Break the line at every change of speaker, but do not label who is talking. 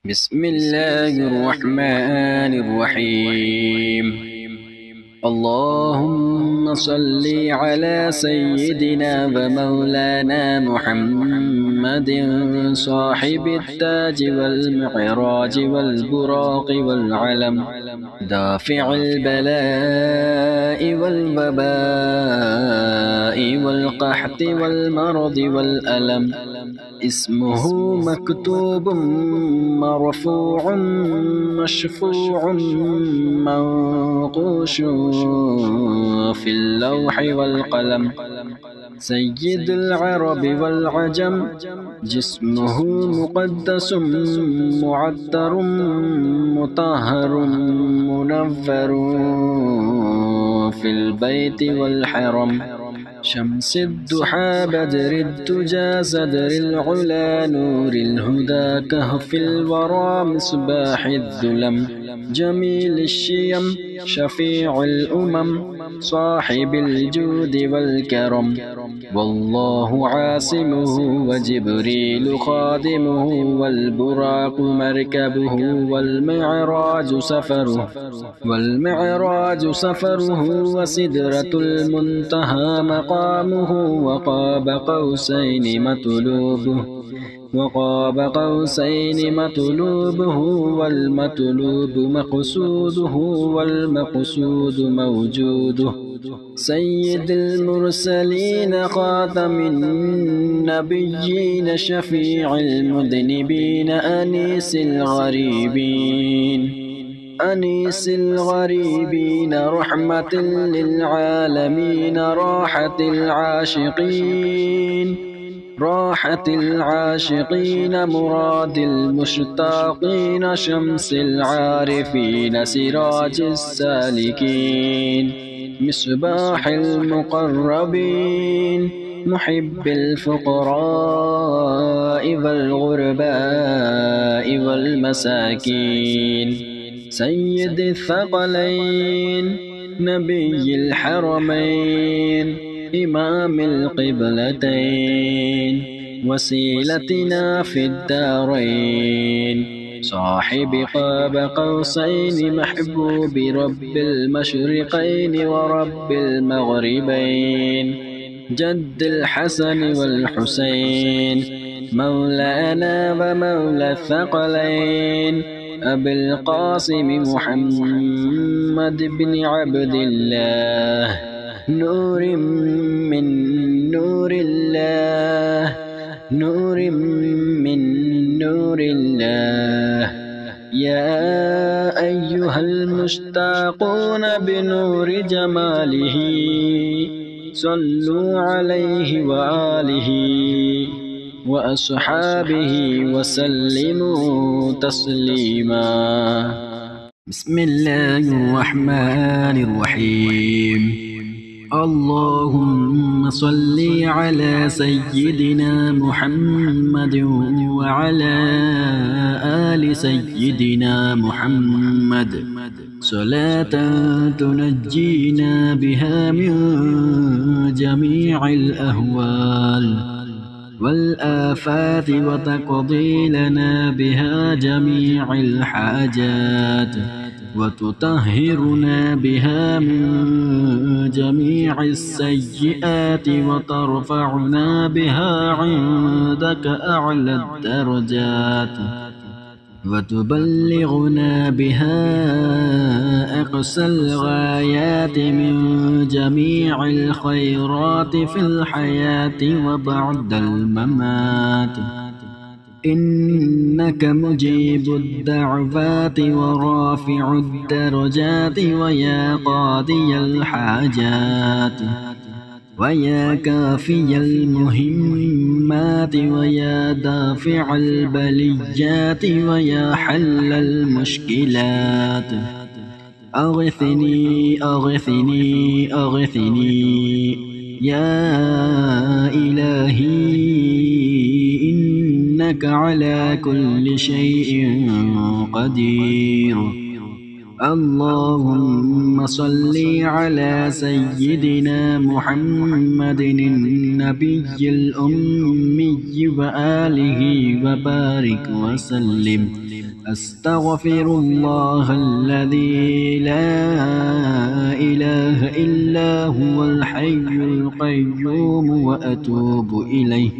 بسم الله الرحمن الرحيم. اللهم صل على سيدنا ومولانا محمد صاحب التاج والمعراج والبراق والعلم، دافع البلاء والوباء والقحط والمرض والألم. اسمه مكتوب مرفوع مشفوع منقوش في اللوح والقلم. سيد العرب والعجم، جسمه مقدس معطر مطهر منور في البيت والحرم. شمس الضحى بدر الدجى صدر العلا نور الهدى كهف الورى مصباح الظلم. جميل الشيم شفيع الأمم صاحب الجود والكرم. والله عاصمه وجبريل خادمه والبراق مركبه والمعراج سفره وسدرة المنتهى مقامه. وقاب قوسين مطلوبه والمطلوب مقصوده والمقصود موجوده. سيد المرسلين خاتم النبيين شفيع المذنبين أنيس الغريبين رحمة للعالمين راحة العاشقين مراد المشتاقين. شمس العارفين سراج السالكين مصباح المقربين محب الفقراء والغرباء والمساكين. سيد الثقلين نبي الحرمين إمام القبلتين وسيلتنا في الدارين. صاحب قاب قوسين محبوب رب المشرقين ورب المغربين. جد الحسن والحسين مولانا ومولى الثقلين. أبي القاسم محمد بن عبد الله نور من نور الله يا أيها المشتاقون بنور جماله صلوا عليه وآله وأصحابه وسلموا تسليما. بسم الله الرحمن الرحيم. اللهم صل على سيدنا محمد وعلى آل سيدنا محمد صلاة تنجينا بها من جميع الأهوال والآفات وتقضي لنا بها جميع الحاجات وتطهرنا بها من جميع السيئات وترفعنا بها عندك أعلى الدرجات وتبلغنا بها أقصى الغايات من جميع الخيرات في الحياة وبعد الممات. إنك مجيب الدعوات ورافع الدرجات ويا قاضي الحاجات ويا كافي المهمات ويا دافع البليات ويا حل المشكلات. أغثني أغثني أغثني يا إلهي إنك على كل شيء قدير. اللهم صل على سيدنا محمد النبي الأمي وآله وبارك وسلم أستغفر الله الذي لا إله إلا هو الحي القيوم وأتوب إليه.